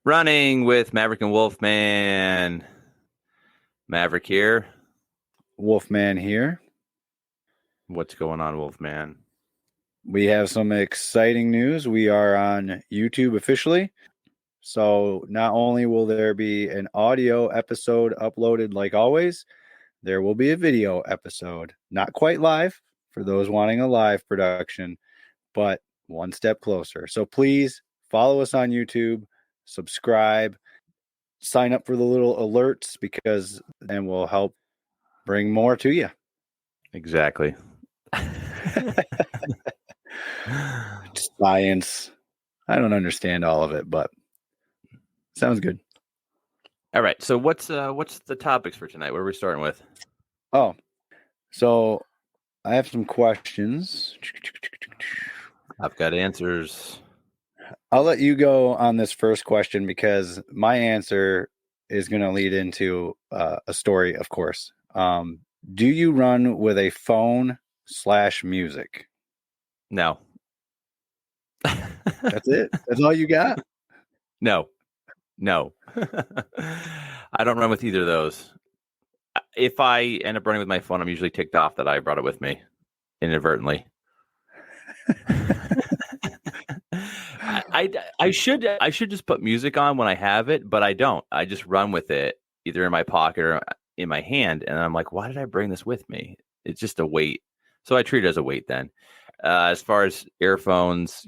Running with Maverick and Wolfman. Maverick here. Wolfman here. What's going on, Wolfman? We have some exciting news. We are on YouTube officially. So not only will there be an audio episode uploaded like always, there will be a video episode. Not quite live for those wanting a live production, but one step closer. So please follow us on YouTube, subscribe, sign up for the little alerts because then we'll help bring more to you. Exactly. Science. I don't understand all of it, but sounds good. All right. So what's the topics for tonight? What are we starting with? Oh, so I have some questions. I've got answers. I'll let you go on this first question because my answer is going to lead into a story, of course. Do you run with a phone/music? No. That's it? That's all you got? No. I don't run with either of those. If I end up running with my phone, I'm usually ticked off that I brought it with me inadvertently. I should just put music on when I have it, but I don't. I just run with it either in my pocket or in my hand, and I'm like, why did I bring this with me? It's just a weight, so I treat it as a weight. Then, as far as earphones,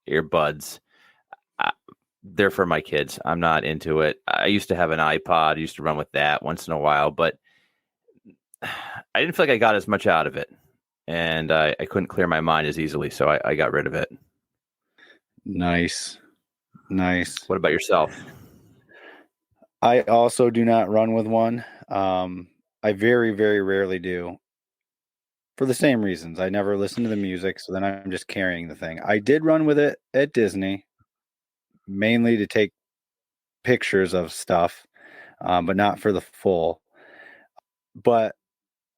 earbuds, they're for my kids. I'm not into it. I used to have an iPod. I used to run with that once in a while, but I didn't feel like I got as much out of it, and I couldn't clear my mind as easily, so I got rid of it. Nice. What about yourself? I also do not run with one. I very, very rarely do. For the same reasons. I never listen to the music, so then I'm just carrying the thing. I did run with it at Disney, mainly to take pictures of stuff, but not for the full. But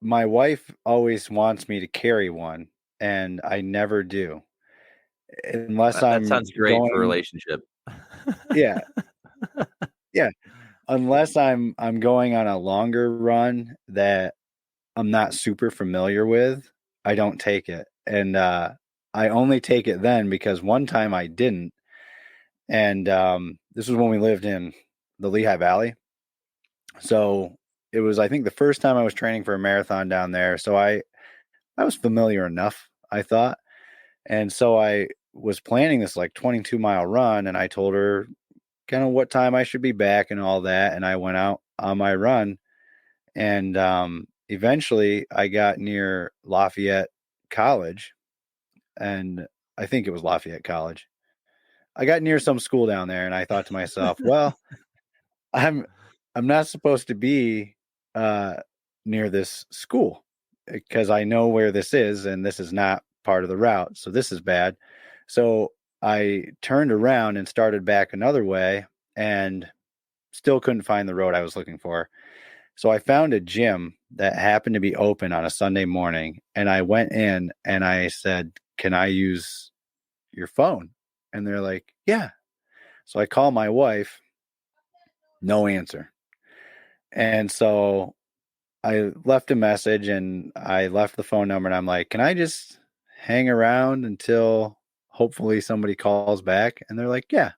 my wife always wants me to carry one, and I never do. Unless That I'm sounds great going, for a relationship. yeah. Yeah. Unless I'm going on a longer run that I'm not super familiar with, I don't take it. And I only take it then because one time I didn't. And this was when we lived in the Lehigh Valley. So it was, I think, the first time I was training for a marathon down there. So I was familiar enough, I thought. And so I was planning this like 22-mile run, and I told her kind of what time I should be back and all that. And I went out on my run, and eventually I got near Lafayette College, and I think it was Lafayette College. I got near some school down there, and I thought to myself, well, I'm not supposed to be near this school because I know where this is, and this is not part of the route. So this is bad. So I turned around and started back another way and still couldn't find the road I was looking for. So I found a gym that happened to be open on a Sunday morning, and I went in and I said, "Can I use your phone?" And they're like, "Yeah." So I call my wife, no answer. And so I left a message and I left the phone number, and I'm like, "Can I just hang around until hopefully somebody calls back?" And they're like, "Yeah."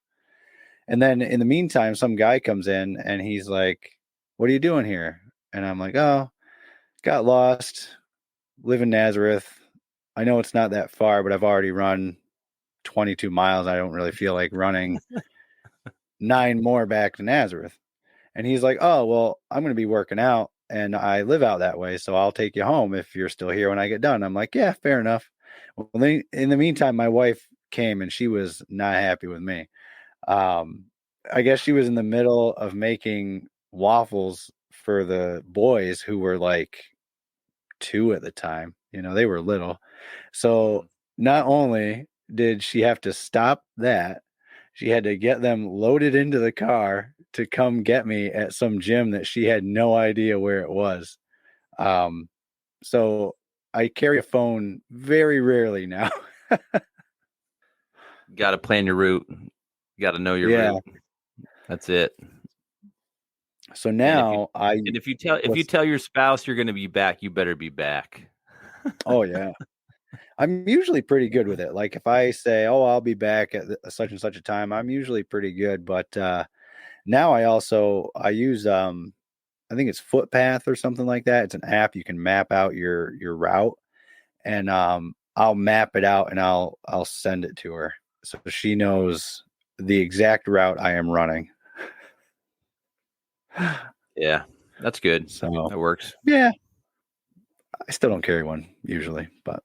And then in the meantime, some guy comes in and he's like, "What are you doing here?" And I'm like, "Oh, got lost, live in Nazareth. I know it's not that far, but I've already run 22 miles. I don't really feel like running 9 more back to Nazareth." And he's like, "Oh, well, I'm going to be working out and I live out that way, so I'll take you home if you're still here when I get done." I'm like, "Yeah, fair enough." Well, then, in the meantime, my wife came and she was not happy with me. I guess she was in the middle of making waffles for the boys who were like 2 at the time. They were little. So not only did she have to stop that, she had to get them loaded into the car to come get me at some gym that she had no idea where it was. So I carry a phone very rarely now. Got to plan your route. You got to know your Yeah. route. That's it. So And now if you tell your spouse you're going to be back, you better be back. Oh yeah. I'm usually pretty good with it. Like if I say, "Oh, I'll be back at such and such a time," I'm usually pretty good. But now I use I think it's Footpath or something like that. It's an app you can map out your route, and I'll map it out and I'll send it to her so she knows the exact route I am running. Yeah, that's good. So That works. yeah, I still don't carry one usually, but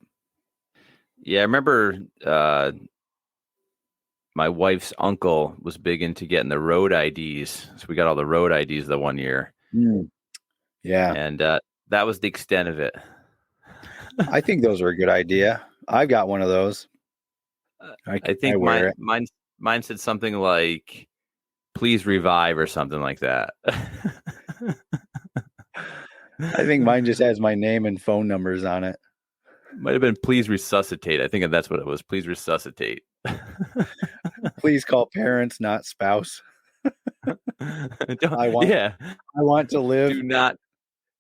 Yeah, I remember my wife's uncle was big into getting the road IDs. So we got all the road IDs the one year. Yeah, And that was the extent of it. I think those are a good idea. I've got one of those. I I think wear it. mine said something like "Please revive" or something like that. I think mine just has my name and phone numbers on it. Might have been "Please resuscitate." I think that's what it was. Please resuscitate. Please call parents, not spouse. I want to live.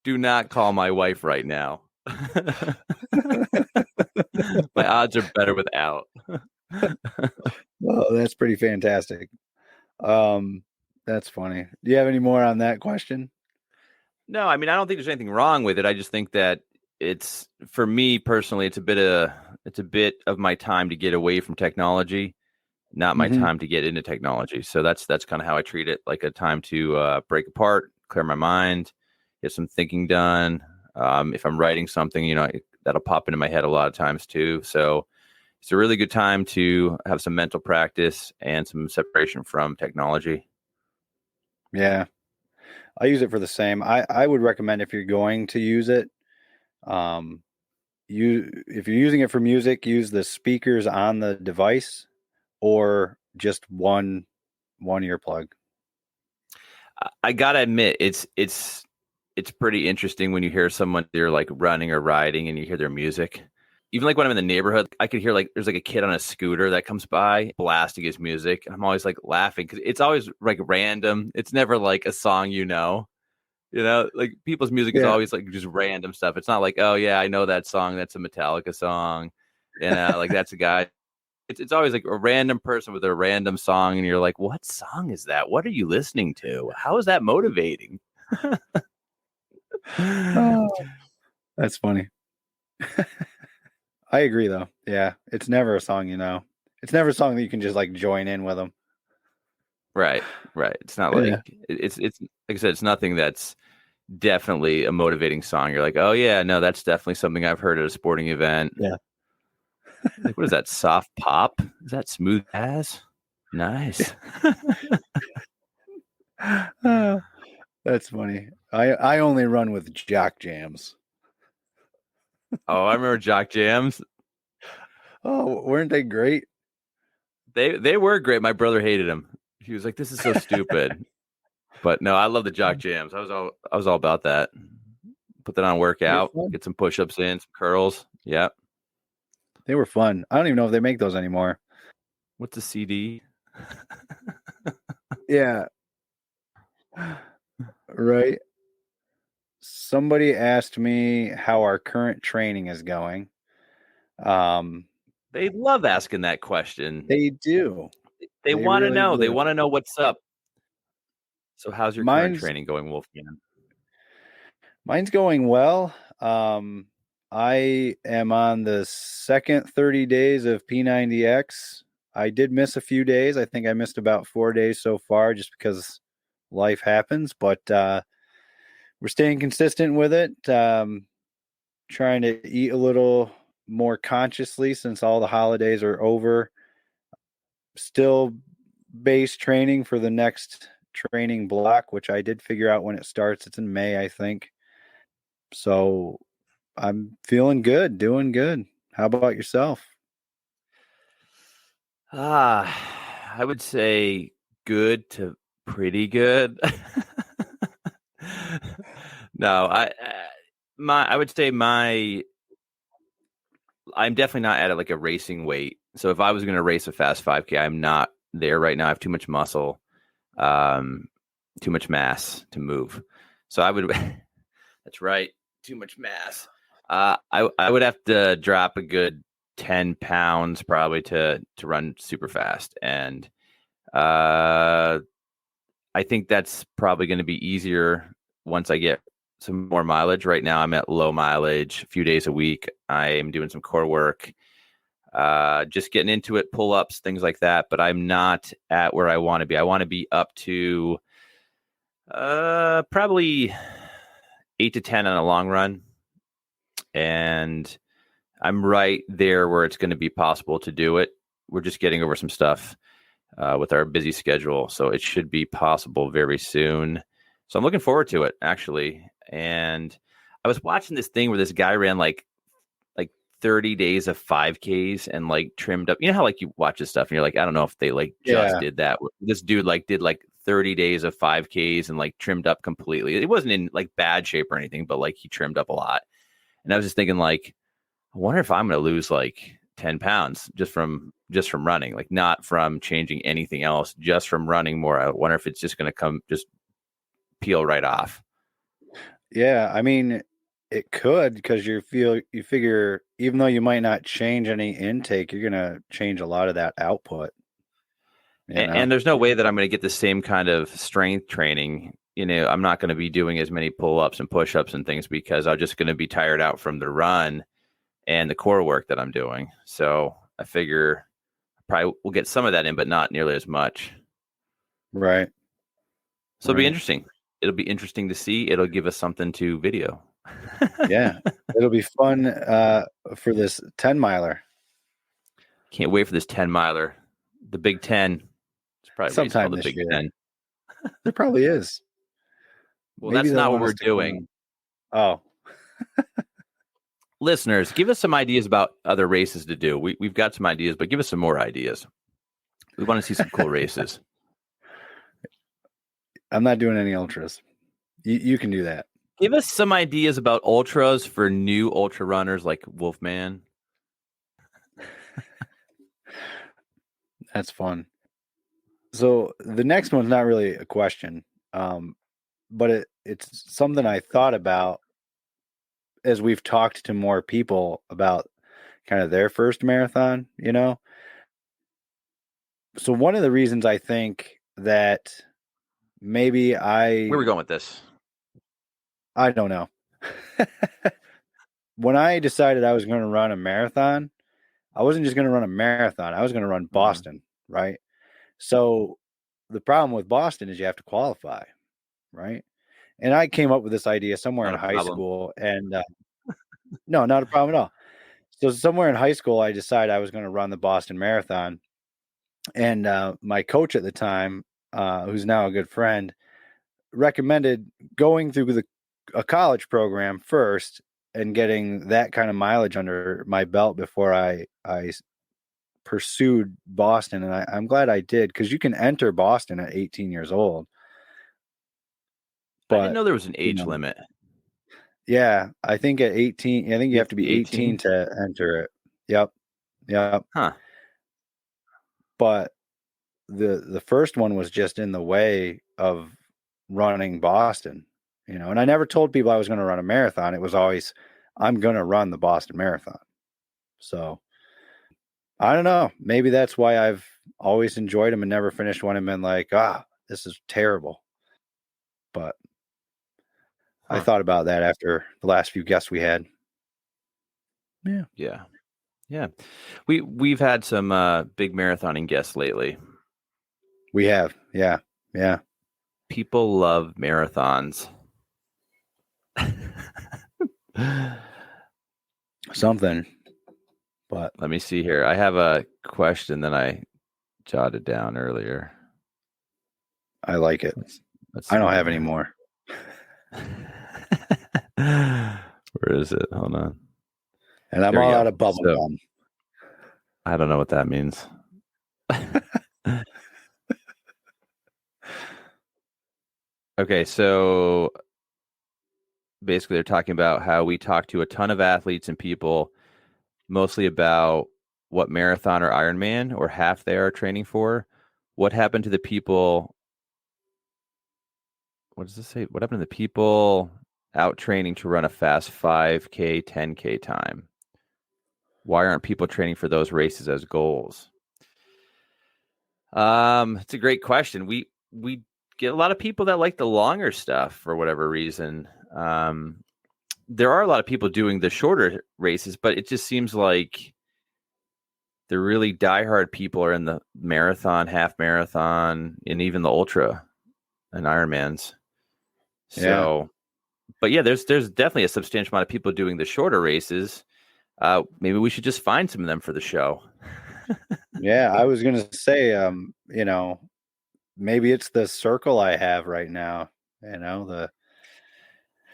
Do not call my wife right now. My odds are better without. Oh, that's pretty fantastic. That's funny. Do you have any more on that question? No, I mean, I don't think there's anything wrong with it. I just think that it's, for me personally, it's a bit of my time to get away from technology, not my time to get into technology. So that's kind of how I treat it, like a time to break apart, clear my mind, get some thinking done. If I'm writing something, that'll pop into my head a lot of times too. So it's a really good time to have some mental practice and some separation from technology. Yeah, I use it for the same. I would recommend if you're going to use it, um, if you're using it for music, use the speakers on the device or just one earplug. I gotta admit, it's pretty interesting when you hear someone, they're like running or riding and you hear their music. Even like when I'm in the neighborhood, I could hear like there's like a kid on a scooter that comes by blasting his music. And I'm always like laughing because it's always like random. It's never like a song, like people's music is Yeah. always like just random stuff. It's not like, oh yeah, I know that song. That's a Metallica song. Like that's a guy. It's always like a random person with a random song. And you're like, what song is that? What are you listening to? How is that motivating? Oh, that's funny. I agree though. Yeah, it's never a song, It's never a song that you can just like join in with them. Right. It's not Yeah. like it's like I said, it's nothing that's definitely a motivating song. You're like, oh yeah, no, that's definitely something I've heard at a sporting event. Yeah. Like, what is that? Soft pop? Is that smooth jazz? Nice. Oh, that's funny. I only run with jock jams. Oh, I remember Jock Jams. Oh, weren't they great? They were great. My brother hated them. He was like, this is so stupid. But no, I love the Jock Jams. I was all about that. Put that on They were workout, fun. get some push-ups in, some curls. Yeah. They were fun. I don't even know if they make those anymore. What's a CD? Yeah. Right. Somebody asked me how our current training is going. They love asking that question. They do. They They want to really know. They do. want to know what's up. So how's your current Mine's training going, Wolfman? mine's going well. I am on the second 30 days of P90X. I did miss a few days. I think I missed about 4 days so far just because life happens, but we're staying consistent with it. Trying to eat a little more consciously since all the holidays are over. Still base training for the next training block, which I did figure out when it starts. It's in May, I think. So I'm feeling good, doing good. How about yourself? I would say good to pretty good. No, I would say I'm definitely not at like a racing weight. So if I was going to race a fast 5K, I'm not there right now. I have too much muscle, um, too much mass to move. So I would, that's right, too much mass. I would have to drop a good 10 pounds probably to run super fast. And I think that's probably going to be easier once I get some more mileage. Right now, I'm at low mileage, a few days a week. I am doing some core work, just getting into it, pull ups, things like that. But I'm not at where I want to be. I want to be up to probably 8 to 10 on a long run. And I'm right there where it's going to be possible to do it. We're just getting over some stuff with our busy schedule. So it should be possible very soon. So I'm looking forward to it, actually. And I was watching this thing where this guy ran like 30 days of 5Ks and like trimmed up. You know how like you watch this stuff and you're like, I don't know if they like just did that. This dude like did like 30 days of 5Ks and like trimmed up completely. It wasn't in like bad shape or anything, but like he trimmed up a lot. And I was just thinking like, I wonder if I'm going to lose like 10 pounds just from running, like not from changing anything else, just from running more. I wonder if it's just going to come, just peel right off. Yeah, I mean, it could, because you figure even though you might not change any intake, you're gonna change a lot of that output. And there's no way that I'm going to get the same kind of strength training. I'm not going to be doing as many pull-ups and push-ups and things because I'm just going to be tired out from the run and the core work that I'm doing. So I figure probably we'll get some of that in, but not nearly as much. Right. So it'll be interesting. It'll be interesting to see. It'll give us something to video. Yeah. It'll be fun for this 10 miler. Can't wait for this 10 miler. The Big 10. It's probably sometime the this Big year. 10. There probably is. Well, maybe that's not what we're doing. Oh. Listeners, give us some ideas about other races to do. We've got some ideas, but give us some more ideas. We want to see some cool races. I'm not doing any ultras. You can do that. Give us some ideas about ultras for new ultra runners like Wolfman. That's fun. So the next one's not really a question, but it's something I thought about as we've talked to more people about kind of their first marathon, So one of the reasons I think that maybe where are we going with this? I don't know. When I decided I was going to run a marathon, I wasn't just going to run a marathon. I was going to run Boston, right? So the problem with Boston is you have to qualify, right? And I came up with this idea somewhere in high school, and no, not a problem at all. So somewhere in high school, I decided I was going to run the Boston Marathon, and my coach at the time, who's now a good friend, recommended going through a college program first and getting that kind of mileage under my belt before I pursued Boston. And I'm glad I did, because you can enter Boston at 18 years old. But I didn't know there was an age limit. Yeah, I think at 18, I think you have to be 18 to enter it. Yep. Huh. But the first one was just in the way of running Boston, and I never told people I was going to run a marathon. It was always, I'm going to run the Boston Marathon. So I don't know. Maybe that's why I've always enjoyed them and never finished one and been like, this is terrible. But I thought about that after the last few guests we had. Yeah. We've had some big marathoning guests lately. We have. Yeah. People love marathons. Something. But let me see here. I have a question that I jotted down earlier. I like it. I don't have any more. Where is it? Hold on. And I'm all out of bubble gum. I don't know what that means. Okay, so basically they're talking about how we talk to a ton of athletes and people mostly about what marathon or Ironman or half they are training for. what happened to the people? What does this say? What happened to the people out training to run a fast 5K, 10K time? Why aren't people training for those races as goals? It's a great question. We get a lot of people that like the longer stuff for whatever reason. There are a lot of people doing the shorter races, but it just seems like the really diehard people are in the marathon, half marathon, and even the ultra and Ironmans. Yeah. So, but yeah, there's definitely a substantial amount of people doing the shorter races. Maybe we should just find some of them for the show. Yeah. I was going to say, maybe it's the circle I have right now,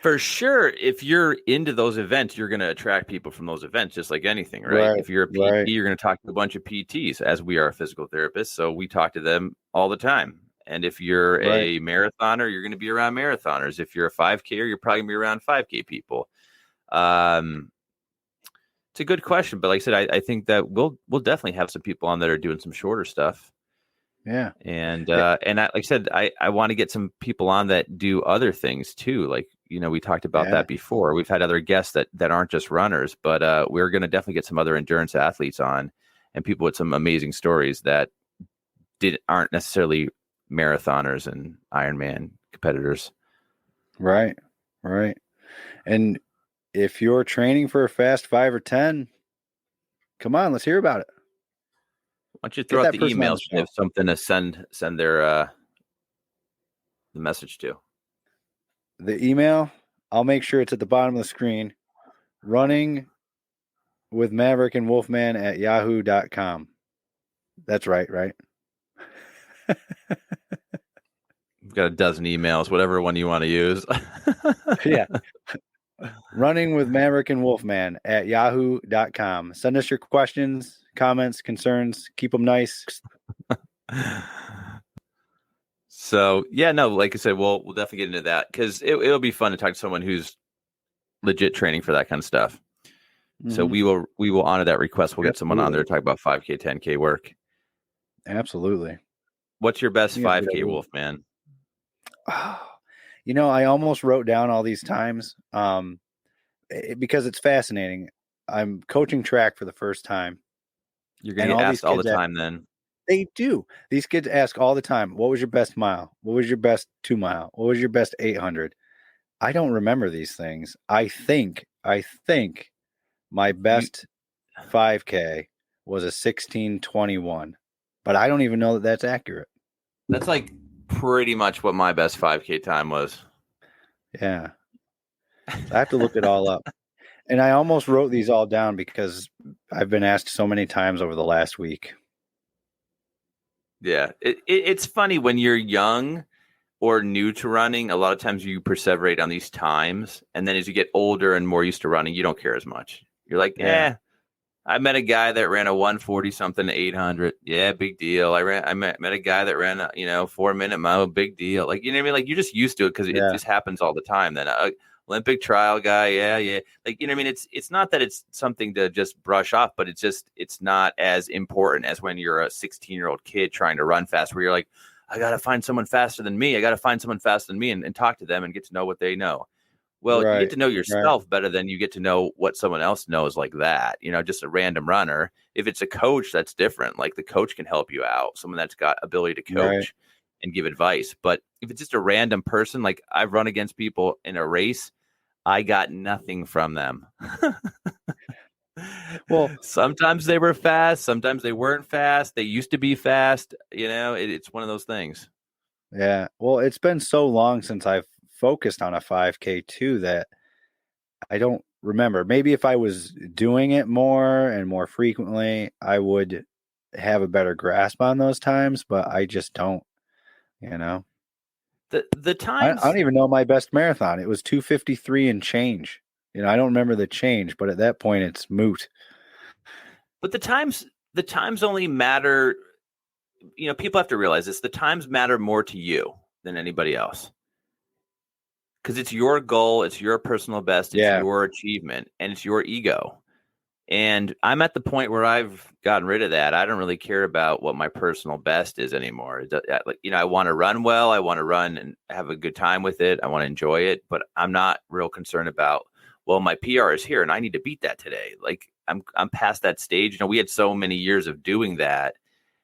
For sure, if you're into those events, you're going to attract people from those events, just like anything, right? right, If you're a PT, right, you're going to talk to a bunch of PTs, as we are physical therapists. So we talk to them all the time. And if you're right. a marathoner, you're going to be around marathoners. If you're a 5Ker, you're probably going to be around 5K people. It's a good question, but like I said, I think that we'll definitely have some people on that are doing some shorter stuff. Yeah. And Yeah. like I said, I want to get some people on that do other things too. Like, we talked about Yeah. that before. We've had other guests that aren't just runners, but we're going to definitely get some other endurance athletes on and people with some amazing stories that aren't necessarily marathoners and Ironman competitors. Right. Right. And if you're training for a fast 5 or 10, come on, let's hear about it. Why don't you Get throw out that the person on emails the so they have show. something to send their the message to? The email, I'll make sure it's at the bottom of the screen. Running with Maverick and Wolfman at yahoo.com. That's right, right? We've got a dozen emails, whatever one you want to use. Yeah. Running with Maverick and Wolfman at yahoo.com. Send us your questions, comments, concerns. Keep them nice. So yeah, no, like I said, we'll definitely get into that because it'll be fun to talk to someone who's legit training for that kind of stuff. So Mm-hmm. we will honor that request. We'll get someone on there Absolutely. to talk about 5K, 10K work. Absolutely. What's your best You guys get 5K, everything. Wolfman? I almost wrote down all these times because it's fascinating. I'm coaching track for the first time, You're gonna and get all these asked all the kids time then. they do. These kids ask all the time, "What was your best mile? What was your best 2 mile? What was your best 800?" I don't remember these things. I think my You best 5K was a 16:21, but I don't even know that that's accurate. That's like pretty much what my best 5K time was. Yeah, so I have to look it all up. And I almost wrote these all down because I've been asked so many times over the last week. Yeah, it's funny when you're young or new to running. A lot of times you perseverate on these times, and then as you get older and more used to running, you don't care as much. You're like, Yeah, I met a guy that ran a 140 something 800. Yeah, big deal. I met a guy that ran a 4 minute mile. Big deal. Like, you know what I mean? Like, you're just used to it because it yeah, just happens all the time. Then Olympic trial guy. Yeah. Like, you know what I mean? It's not that it's something to just brush off, but it's not as important as when you're a 16-year-old kid trying to run fast, where you're like, I got to find someone faster than me. I got to find someone faster than me and talk to them and get to know what they know. Well, you get right, to know right, yourself better than you get to know what someone else knows like that. Just a random runner. If it's a coach, that's different. Like, the coach can help you out, someone that's got ability to right. coach and give advice. But if it's just a random person, like I've run against people in a race, I got nothing from them. Well, Sometimes they were fast, sometimes they weren't fast. They used to be fast. It's one of those things. yeah. Well, it's been so long since I've focused on a 5K too that I don't remember. Maybe if I was doing it more and more frequently, I would have a better grasp on those times, but I just don't, you know. The I times don't even know my best marathon. It was 2:53 and change. I don't remember the change, but at that point it's moot. But the times only matter. People have to realize this. The times matter more to you than anybody else because it's your goal, it's your personal best, it's Yeah, your achievement, and it's your ego. And I'm at the point where I've gotten rid of that. I don't really care about what my personal best is anymore. Like, I want to run well. I want to run and have a good time with it. I want to enjoy it, but I'm not real concerned about, well, my PR is here and I need to beat that today. Like I'm past that stage. We had so many years of doing that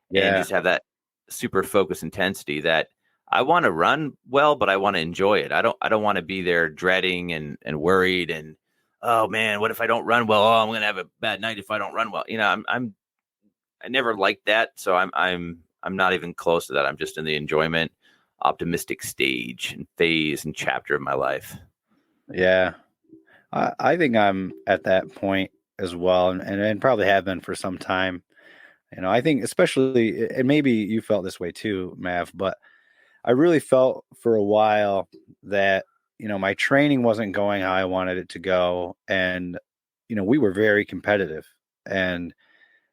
and Yeah. just have that super focused intensity that I want to run well, but I want to enjoy it. I don't want to be there dreading and worried and, oh man, what if I don't run well? Oh, I'm going to have a bad night if I don't run well. I never liked that. So I'm not even close to that. I'm just in the enjoyment, optimistic stage and phase and chapter of my life. Yeah. I think I'm at that point as well, and probably have been for some time. I think especially, and maybe you felt this way too, Mav, but I really felt for a while that, my training wasn't going how I wanted it to go. And, we were very competitive and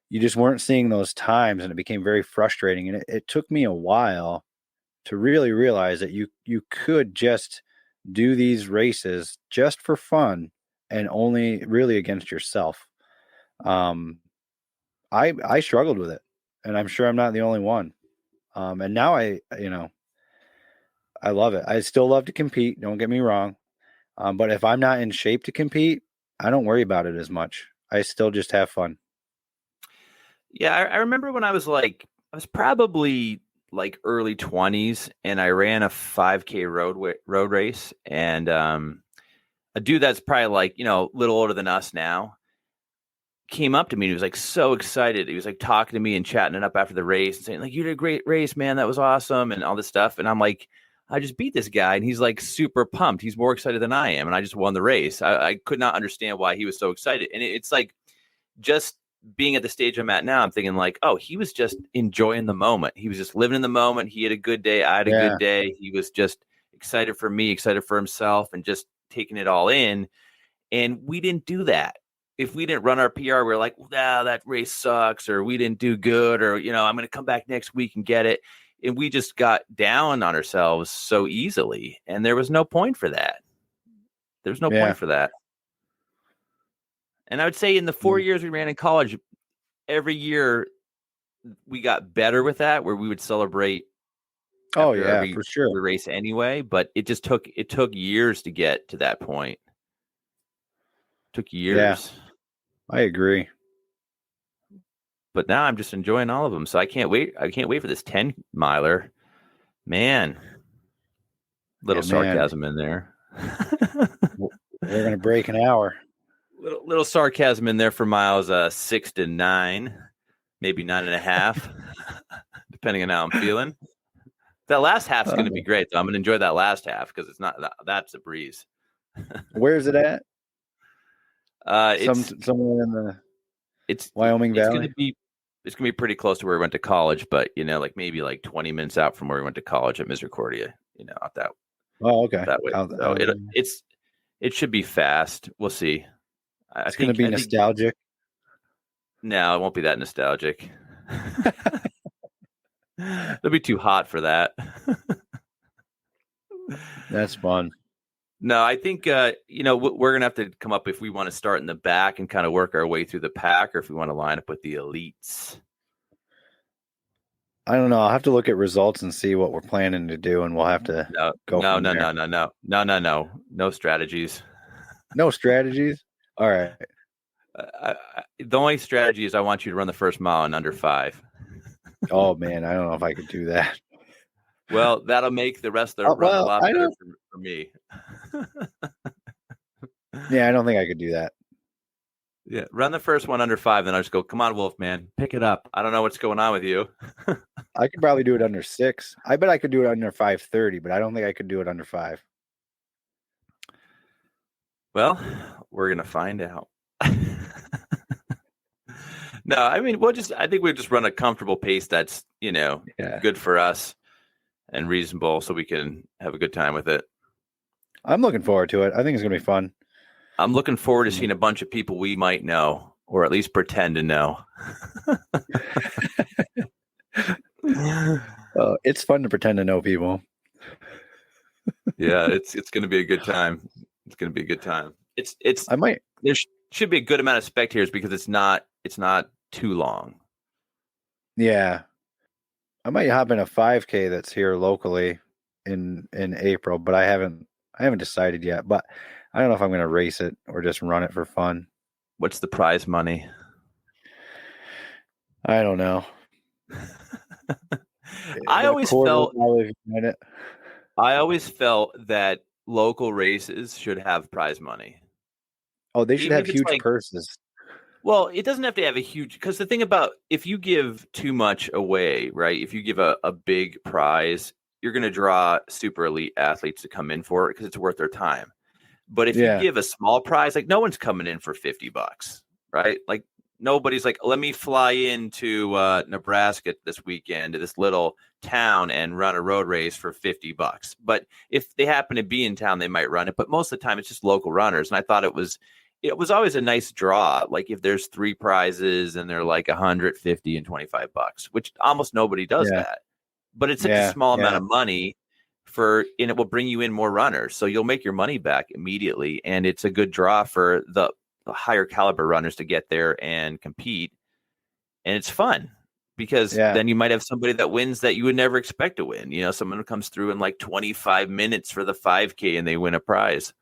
you just weren't seeing those times, and it became very frustrating. And it took me a while to really realize that you could just do these races just for fun and only really against yourself. Um, I struggled with it, and I'm sure I'm not the only one. And now I love it. I still love to compete. Don't get me wrong. But if I'm not in shape to compete, I don't worry about it as much. I still just have fun. Yeah, I remember when I was probably like early 20s, and I ran a 5K road race, and a dude that's probably like a little older than us now came up to me and he was like so excited. He was like talking to me and chatting it up after the race and saying like, "You did a great race, man. That was awesome," and all this stuff. And I'm like, I just beat this guy, and he's like super pumped. He's more excited than I am, and I just won the race. I could not understand why he was so excited, and it's like just being at the stage I'm at now, I'm thinking like, oh, he was just enjoying the moment. He was just living in the moment. He had a good day. I had a Yeah. good day. He was just excited for me, excited for himself, and just taking it all in. And we didn't do that. If we didn't run our PR, we are like, wow, that race sucks, or we didn't do good, or, I'm going to come back next week and get it. And we just got down on ourselves so easily. And there was no point for that. There's no Yeah. point for that. And I would say in the 4 years we ran in college, every year we got better with that, where we would celebrate after yeah, every for sure. race anyway. But it took years to get to that point. It took years. Yeah, I agree. But now I'm just enjoying all of them. So I can't wait. I can't wait for this 10 miler. Man, little sarcasm in there. We're going to break an hour. Little sarcasm in there for miles 6 to 9, maybe 9.5, depending on how I'm feeling. That last half's going to be great, though. I'm going to enjoy that last half because it's not that's a breeze. Where's it at? It's somewhere in the Wyoming It's Valley. It's gonna be pretty close to where we went to college, but like maybe like 20 minutes out from where we went to college at Misericordia. Out that. Oh, okay. That way. So it should be fast. We'll see. It's going to be nostalgic. No, it won't be that nostalgic. It'll be too hot for that. That's fun. No, I think we're gonna have to come up if we want to start in the back and kind of work our way through the pack, or if we want to line up with the elites. I don't know. I'll have to look at results and see what we're planning to do, and we'll have to go. No strategies. No strategies. All right. The only strategy is I want you to run the first mile in under 5. Oh man, I don't know if I could do that. Well, that'll make the rest of the run a lot better for me. Yeah, I don't think I could do that. Yeah, run the first one under 5, then I'll just go, come on, Wolfman, pick it up. I don't know what's going on with you. I could probably do it under 6. I bet I could do it under 5:30, but I don't think I could do it under 5. Well, we're going to find out. No, I mean, I think we'll just run a comfortable pace that's, good for us and reasonable so we can have a good time with it. I'm looking forward to it. I think it's going to be fun. I'm looking forward to seeing a bunch of people we might know, or at least pretend to know. It's fun to pretend to know people. Yeah, it's going to be a good time. It's going to be a good time. I might. should be a good amount of spectators because it's not too long. Yeah. I might hop in a 5K that's here locally in April, but I haven't decided yet. But I don't know if I'm going to race it or just run it for fun. What's the prize money? I don't know. I A always quarter felt probably a minute. I always felt that local races should have prize money. Oh, they should Even have if it's huge like, purses. well, it doesn't have to have a huge, because the thing about if you give too much away, right? If you give a big prize, you're going to draw super elite athletes to come in for it because it's worth their time. But if you Yeah. give a small prize, like no one's coming in for $50, right? Like nobody's like, let me fly into Nebraska this weekend to this little town and run a road race for $50. But if they happen to be in town, they might run it. But most of the time, it's just local runners. And I thought it was always a nice draw. Like if there's 3 prizes and they're like 150 and $25, which almost nobody does Yeah. that. But it's such a Yeah. small amount Yeah. of money and it will bring you in more runners. So you'll make your money back immediately. And it's a good draw for the higher caliber runners to get there and compete. And it's fun because Yeah. then you might have somebody that wins that you would never expect to win. Someone who comes through in like 25 minutes for the 5K and they win a prize.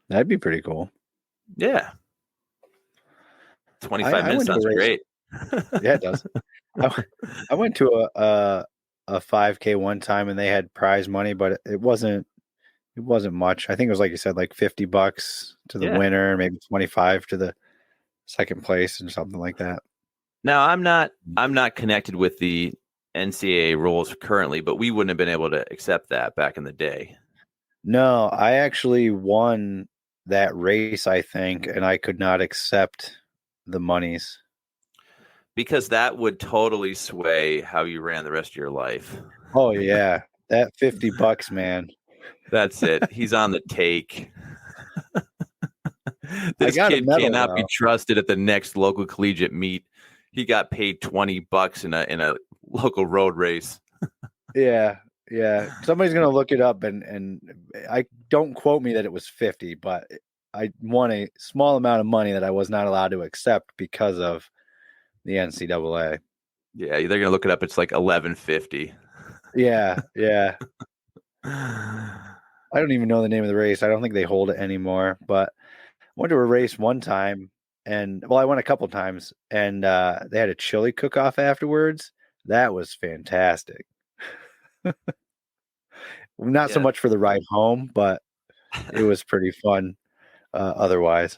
That'd be pretty cool. Yeah. 25 I minutes went to a sounds race. great. Yeah, it does. I went to a 5K one time and they had prize money, but it wasn't much. I think it was like you said, like $50 to the Yeah. winner, maybe 25 to the second place and something like that. Now I'm not connected with the NCAA rules currently, but we wouldn't have been able to accept that back in the day. No, I actually won that race, I think, and I could not accept the monies. Because that would totally sway how you ran the rest of your life. Oh yeah, that $50, man. That's it. He's on the take. I This got a kid medal cannot be though. trusted at the next local collegiate meet. He got paid $20 in a local road race. Yeah, yeah. Somebody's gonna look it up and I don't quote me that it was 50, but I won a small amount of money that I was not allowed to accept because of the NCAA. Yeah, they're gonna look it up. It's like 1150. Yeah, yeah. I don't even know the name of the race. I don't think they hold it anymore. But I went to a race one time and I went a couple times and they had a chili cook-off afterwards. That was fantastic. Not so Yeah, much for the ride home, but it was pretty fun otherwise.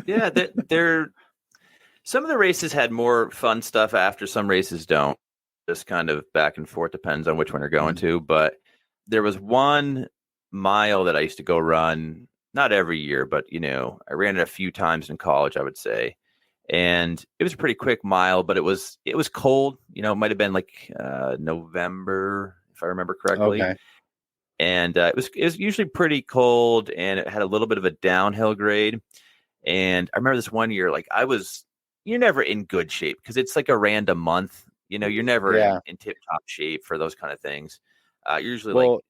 yeah. They're some of the races had more fun stuff after. Some races don't. Just kind of back and forth depends on which one you're going to. But there was 1 mile that I used to go run, not every year, but I ran it a few times in college, I would say. And it was a pretty quick mile, but it was cold. It might have been like November, if I remember correctly. Okay. And it was usually pretty cold, and it had a little bit of a downhill grade. And I remember this one year, like you're never in good shape because it's like a random month. You're never Yeah. in tip top shape for those kind of things. Usually like Well,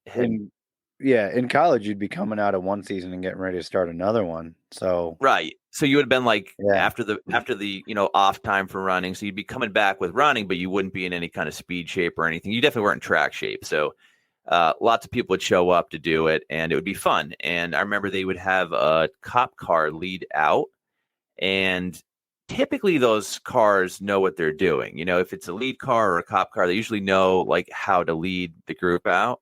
in college, you'd be coming out of one season and getting ready to start another one. So right. So you would have been like yeah, after the off time for running. So you'd be coming back with running, but you wouldn't be in any kind of speed shape or anything. You definitely weren't in track shape. So lots of people would show up to do it, and it would be fun. And I remember they would have a cop car lead out, and typically those cars know what they're doing. If it's a lead car or a cop car, they usually know like how to lead the group out.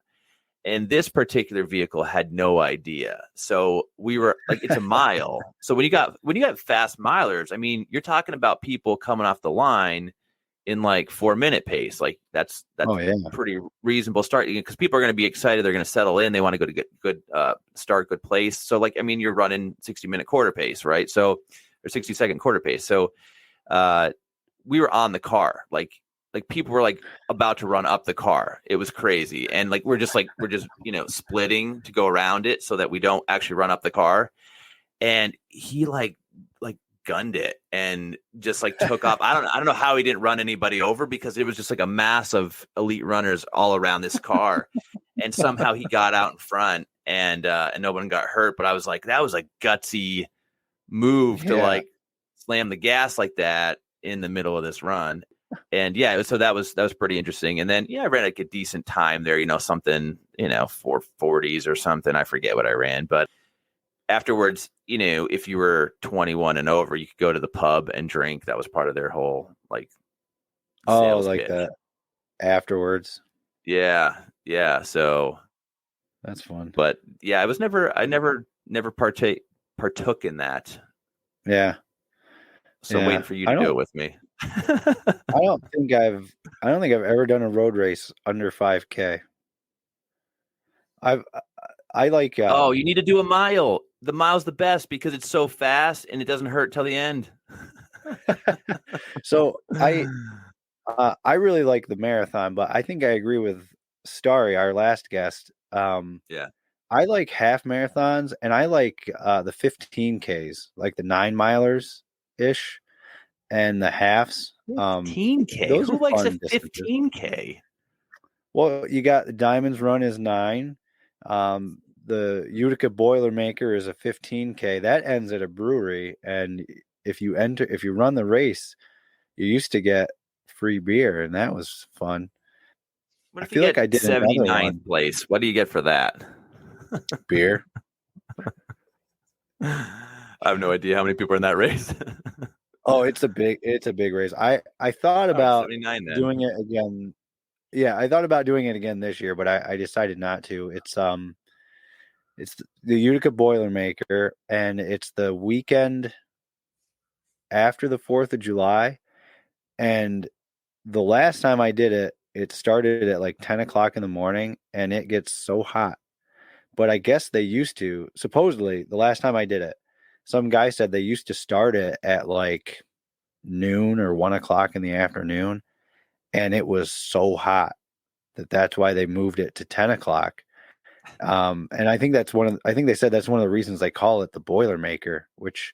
And this particular vehicle had no idea. So we were like, it's a mile. So when you got fast milers, I mean, you're talking about people coming off the line in like 4-minute pace. Like that's oh yeah, pretty reasonable start because people are going to be excited. They're going to settle in. They want to go to get good start, good place. So like, I mean, you're running 60-minute quarter pace, right? So or 60-second quarter pace. So we were on the car, like people were like about to run up the car. It was crazy. And like, we're just splitting to go around it so that we don't actually run up the car. And he like gunned it and just like took off. I don't know how he didn't run anybody over because it was just like a mass of elite runners all around this car. And somehow he got out in front and no one got hurt. But I was like, that was a gutsy move to Yeah. like slam the gas like that in the middle of this run. And yeah, so that was pretty interesting. And then yeah, I ran like a decent time there, something, 440s or something. I forget what I ran, but afterwards, if you were 21 and over, you could go to the pub and drink. That was part of their whole like Oh, sales like pitch. that afterwards. Yeah, yeah. So, That's fun. but yeah, I never partook in that. Yeah. So I'm waiting Yeah. for you to do it with me. I don't think I've ever done a road race under 5K. I've I like Oh, you need to do a mile. The mile's the best because it's so fast and it doesn't hurt till the end. so I really like the marathon, but I think I agree with Starry, our last guest. Yeah. I like half marathons and I like the 15Ks, like the 9 milers ish and the halves. 15K. Those are Who likes a fun distances. 15K? Well, you got the Diamonds Run is 9. The Utica Boilermaker is a 15K. That ends at a brewery, and if you run the race, you used to get free beer, and that was fun. What I if you feel like get I did another 79th one. place? What do you get for that? Beer. I have no idea how many people are in that race. Oh, it's a big race. I thought Oh, about 79 then. doing it again. Yeah, I thought about doing it again this year, but I decided not to. It's the Utica Boilermaker, and it's the weekend after the 4th of July. And the last time I did it, it started at like 10 o'clock in the morning and it gets so hot. But I guess they used to, supposedly, the last time I did it, some guy said they used to start it at like noon or 1 o'clock in the afternoon. And it was so hot that's why they moved it to 10 o'clock. And I think they said that's one of the reasons they call it the Boilermaker, which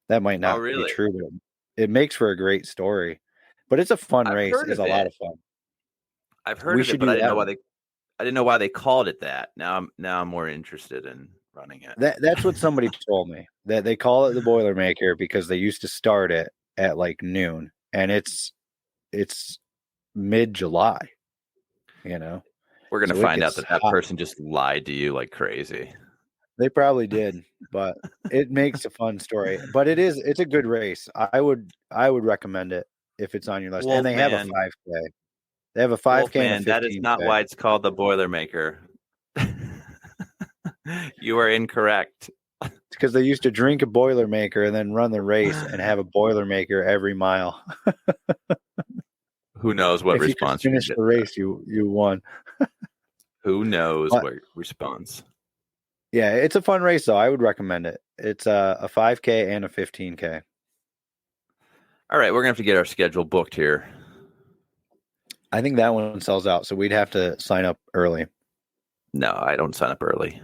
that might Oh, not be really? true, but it makes for a great story. But it's a fun I've race. heard It's of a lot it. of fun. I've heard We of it, should but do that. I didn't know why they called it that. Now I'm more interested in running it. That's what somebody told me, that they call it the Boilermaker because they used to start it at like noon, and it's mid-July, you know, We're gonna so it find out gets that hot. person just lied to you like crazy. They probably did, but it makes a fun story. But it's a good race. I would recommend it if it's on your list. And they have a Wolfman, 5K. They have a 5K and a Wolfman, that is not 15K. why it's called the Boilermaker. You are incorrect. Because they used to drink a Boilermaker and then run the race and have a Boilermaker every mile. Who knows what If you could response you're gonna finish get the to that? race, you won. Who knows But what response? yeah, it's a fun race though. I would recommend it. It's a 5K and a 15K. All right, we're gonna have to get our schedule booked here. I think that one sells out, so we'd have to sign up early. No, I don't sign up early.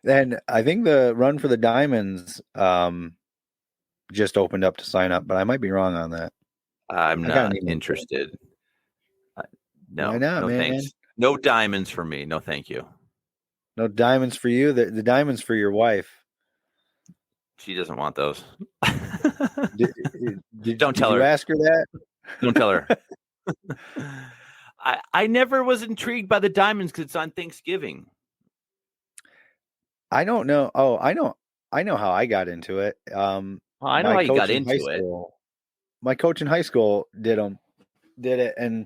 Then I think the run for the Diamonds just opened up to sign up, but I might be wrong on that. I'm I got an not email. interested. Why No, not, no man? thanks. No diamonds for me. No, thank you. No diamonds for you. The diamonds for your wife. She doesn't want those. Did, did, Don't did tell you her. ask her that? Don't tell her. I never was intrigued by the diamonds because it's on Thanksgiving. I don't know. Oh, I know how I got into it. Well, I know My how you got coach in high into it. school, my coach in high school did it, and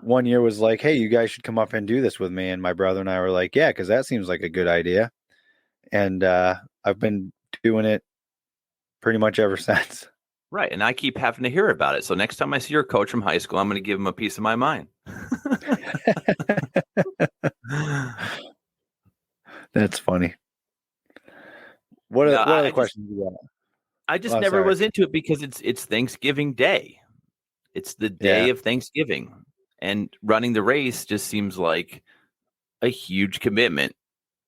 one year was like, "Hey, you guys should come up and do this with me." And my brother and I were like, "Yeah, because that seems like a good idea." And I've been doing it pretty much ever since. Right. And I keep having to hear about it. So next time I see your coach from high school, I'm going to give him a piece of my mind. That's funny. What No, what other questions you got? I just Oh, never sorry. was into it because it's Thanksgiving Day. It's the Yeah. day of Thanksgiving. And running the race just seems like a huge commitment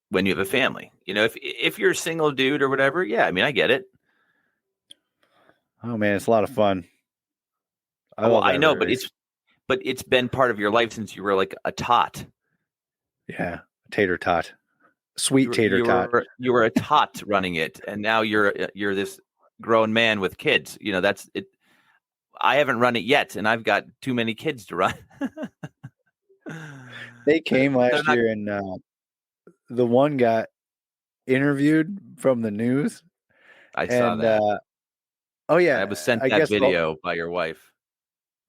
when you have a family. If you're a single dude or whatever, yeah, I mean, I get it. Oh man, it's a lot of fun. I Well, love I that know, but race. it's been part of your life since you were like a tot. Yeah, tater tot. Sweet tater tot. You were a tot running it, and now you're this grown man with kids. That's it. I haven't run it yet, and I've got too many kids to run. They came They're last not. year, and the one got interviewed from the news, I saw and that. oh I yeah, was sent I that guess video by your wife.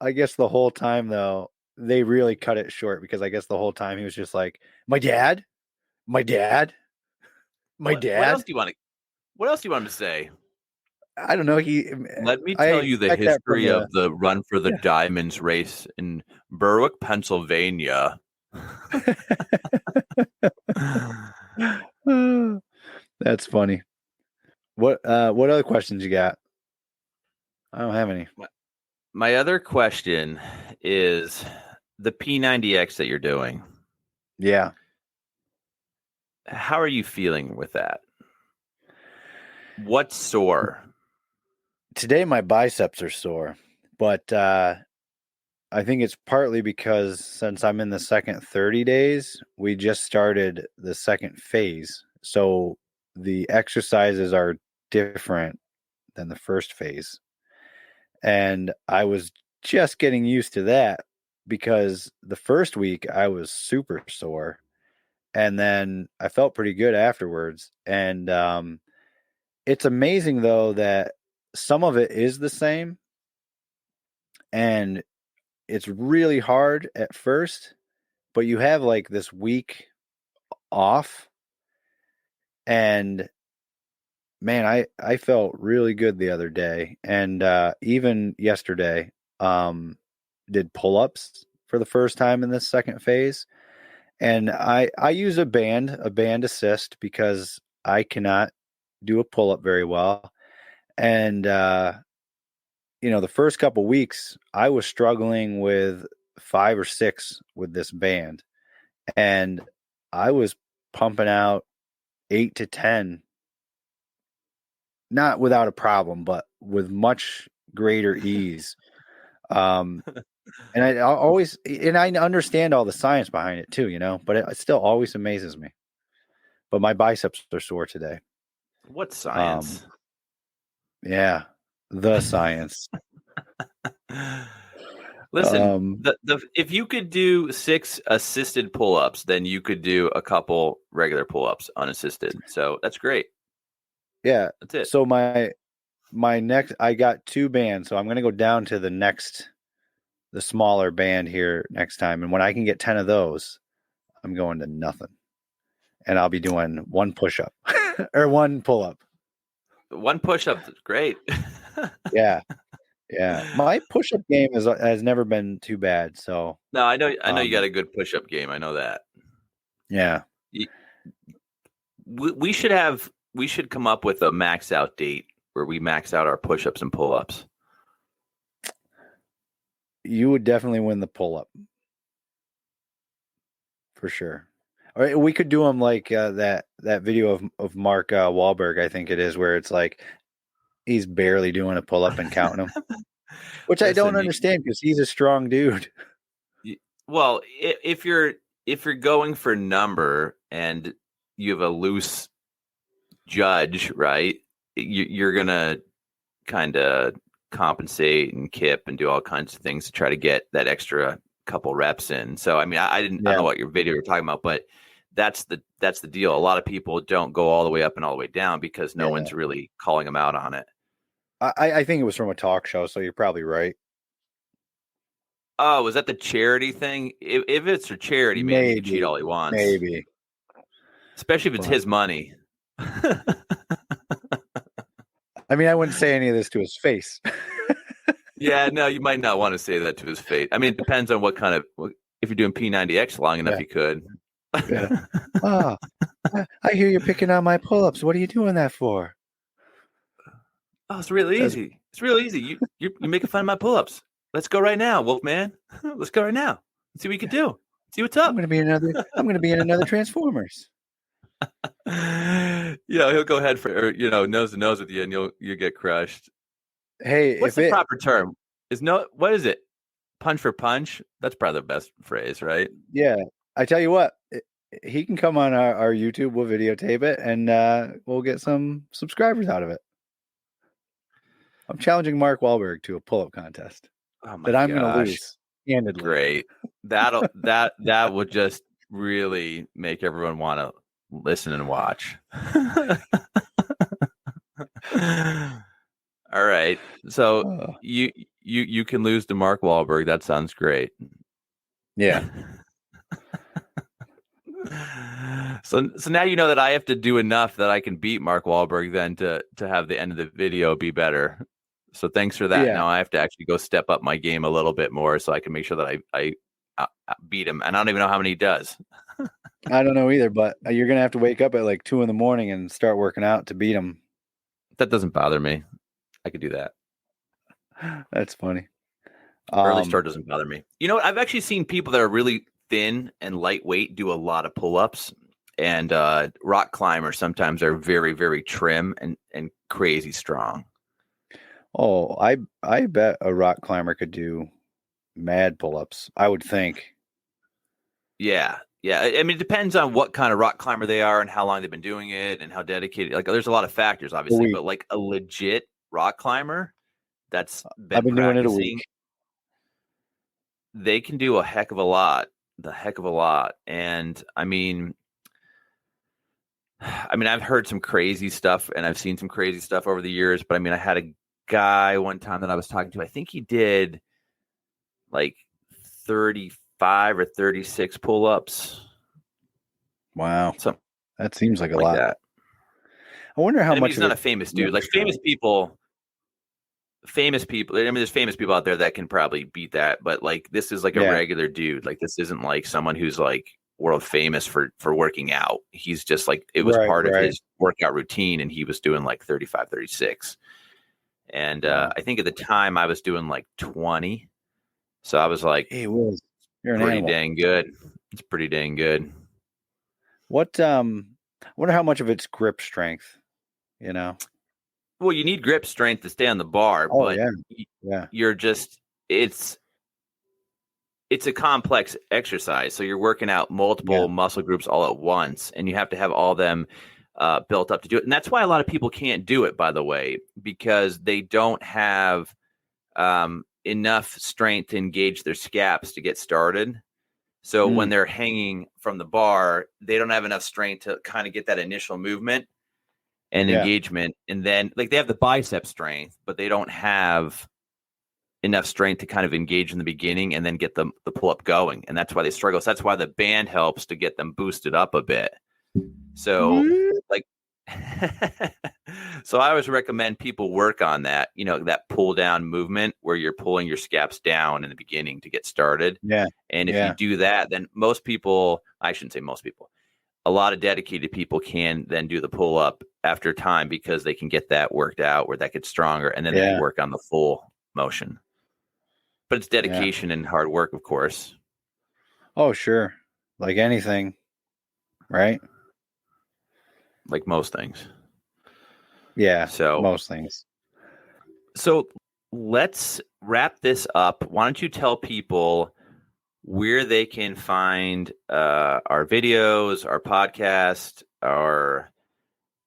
the whole time though they really cut it short because I guess the whole time he was just like, my dad, my dad, my What else dad. do you want to? What else do you want him to say? I don't know. Let me I tell you the expect that from history the of the Run for the yeah. Diamonds race in Berwick, Pennsylvania. That's funny. What other questions you got? I don't have any. My other question is the P90X that you're doing. Yeah. How are you feeling with that? What's sore? Today my biceps are sore, but I think it's partly because since I'm in the second 30 days, we just started the second phase. So the exercises are different than the first phase. And I was just getting used to that because the first week I was super sore and then I felt pretty good afterwards. And it's amazing though that some of it is the same and it's really hard at first, but you have like this week off and man, I felt really good the other day and even yesterday did pull-ups for the first time in this second phase. And I use a band assist because I cannot do a pull-up very well. And the first couple weeks I was struggling with 5 or 6 with this band. And I was pumping out 8 to 10, not without a problem, but with much greater ease. And I always, and I understand all the science behind it too, but it still always amazes me. But my biceps are sore today. What Um, science? yeah, the science. Listen, Um, the if you could do 6 assisted pull-ups, then you could do a couple regular pull-ups unassisted. So that's great. yeah. That's it. So my next, I got 2 bands, so I'm gonna go down to the smaller band here next time, and when I can get 10 of those, I'm going to nothing, and I'll be doing 1 push-up or 1 pull-up. One push-up is great. Yeah, yeah. My push-up game has never been too bad. So, No, I know you got um, a good push-up game. I know that. yeah, You, we should come up with a max out date where we max out our push-ups and pull-ups. you would definitely win the pull-up for sure. Or we could do them like that video of Mark Wahlberg, I think it is, where it's like he's barely doing a pull-up and counting them, which I don't Listen, understand because he's a strong dude. you well, if you're going for number and you have a loose judge, right? You're gonna kind of compensate and kip and do all kinds of things to try to get that extra couple reps in. So I mean, I don't Yeah, know what your video you're talking about, but that's the deal. A lot of people don't go all the way up and all the way down because no yeah. one's really calling them out on it. I think it was from a talk show, so you're probably right. Oh, was that the charity thing? If it's for charity, man, he can cheat Maybe, all he wants, maybe, especially if it's but his money. I mean, I wouldn't say any of this to his face. Yeah, no, you might not want to say that to his face. I mean, it depends on what kind of. If you're doing P90X long enough, Yeah, you could. yeah. Ah, I hear you're picking on my pull-ups. What are you doing that for? Oh, it's real That's easy. It's real easy. You're making fun of my pull-ups. Let's go right now, Wolfman. Let's go right now. Let's see what we can do. See what's I'm up. gonna be in another Transformers. He'll go ahead for nose to nose with you, and you'll get crushed. Hey, What's if the it proper term? What is it? Punch for punch? That's probably the best phrase, right? yeah, I tell you what, he can come on our YouTube. We'll videotape it, and we'll get some subscribers out of it. I'm challenging Mark Wahlberg to a pull-up contest Oh my that I'm going to gosh. lose handedly. Great. That would just really make everyone want to listen and watch. All right. So you can lose to Mark Wahlberg. That sounds great. Yeah. So now you know that I have to do enough that I can beat Mark Wahlberg then to have the end of the video be better. So thanks for that. Yeah. Now I have to actually go step up my game a little bit more so I can make sure that I beat him. And I don't even know how many he does. I don't know either, but you're going to have to wake up at like 2 a.m. and start working out to beat him. That doesn't bother me. I could do that. That's funny. Early start doesn't bother me. You know what? I've actually seen people that are really thin and lightweight do a lot of pull-ups, and rock climbers sometimes are very, very trim and crazy strong. Oh, I bet a rock climber could do mad pull-ups, I would think. Yeah. Yeah. I mean, it depends on what kind of rock climber they are and how long they've been doing it and how dedicated. Like, there's a lot of factors, obviously, but like a legit rock climber that's I've been doing it a week. They can do a heck of a lot, And I've heard some crazy stuff and I've seen some crazy stuff over the years, but I had a guy one time that I was talking to, I think he did like 35 or 36 pull-ups. Wow. So that seems like a lot. That. I wonder how much he's not a famous dude. Like famous people. There's famous people out there that can probably beat that, but like this is like a regular dude. Like this isn't like someone who's like world famous for working out. He's just like, it was part of his workout routine, and he was doing like 35, 36. And I think at the time I was doing like 20. So I was like, hey, Will, you're pretty dang good. It's pretty dang good. What I wonder how much of it's grip strength, you know? Well, you need grip strength to stay on the bar, but you're just it's a complex exercise. So you're working out multiple muscle groups all at once, and you have to have all of them built up to do it. And that's why a lot of people can't do it, by the way, because they don't have enough strength to engage their scaps to get started. So when they're hanging from the bar, they don't have enough strength to kind of get that initial movement and engagement. And then like they have the bicep strength, but they don't have enough strength to kind of engage in the beginning and then get the pull-up going. And that's why they struggle. So that's why the band helps to get them boosted up a bit. So like, so I always recommend people work on that, that pull down movement where you're pulling your scaps down in the beginning to get started. Yeah. And if you do that, then most people, I shouldn't say most people, a lot of dedicated people can then do the pull up after time because they can get that worked out where that gets stronger, and then they can work on the full motion. But it's dedication and hard work, of course. Oh, sure. Like anything, right? Like most things. Yeah. So most things. So let's wrap this up. Why don't you tell people where they can find our videos, our podcast, our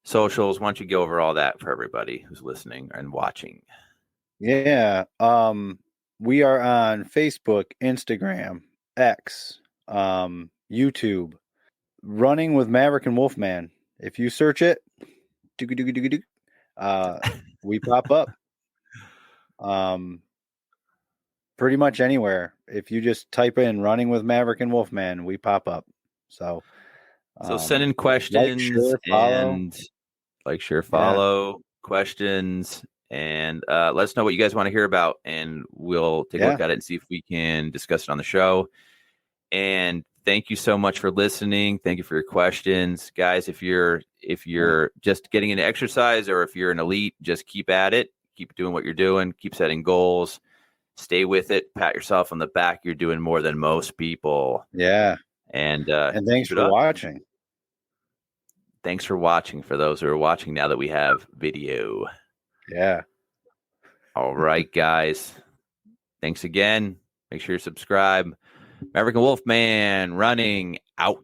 socials? Why don't you go over all that for everybody who's listening and watching? Yeah. We are on Facebook, Instagram, X, YouTube, Running with Maverick and Wolfman. If you search it, we pop up. Pretty much anywhere. If you just type in Running with Maverick and Wolfman, we pop up. So send in questions, follow questions, and let us know what you guys want to hear about, and we'll take a look at it and see if we can discuss it on the show. And thank you so much for listening. Thank you for your questions, guys. If you're just getting into exercise, or if you're an elite, just keep at it. Keep doing what you're doing. Keep setting goals. Stay with it. Pat yourself on the back. You're doing more than most people. Yeah. And thanks for watching. Thanks for watching, for those who are watching now that we have video. Yeah. All right, guys. Thanks again. Make sure you subscribe. Maverick and Wolfman running out.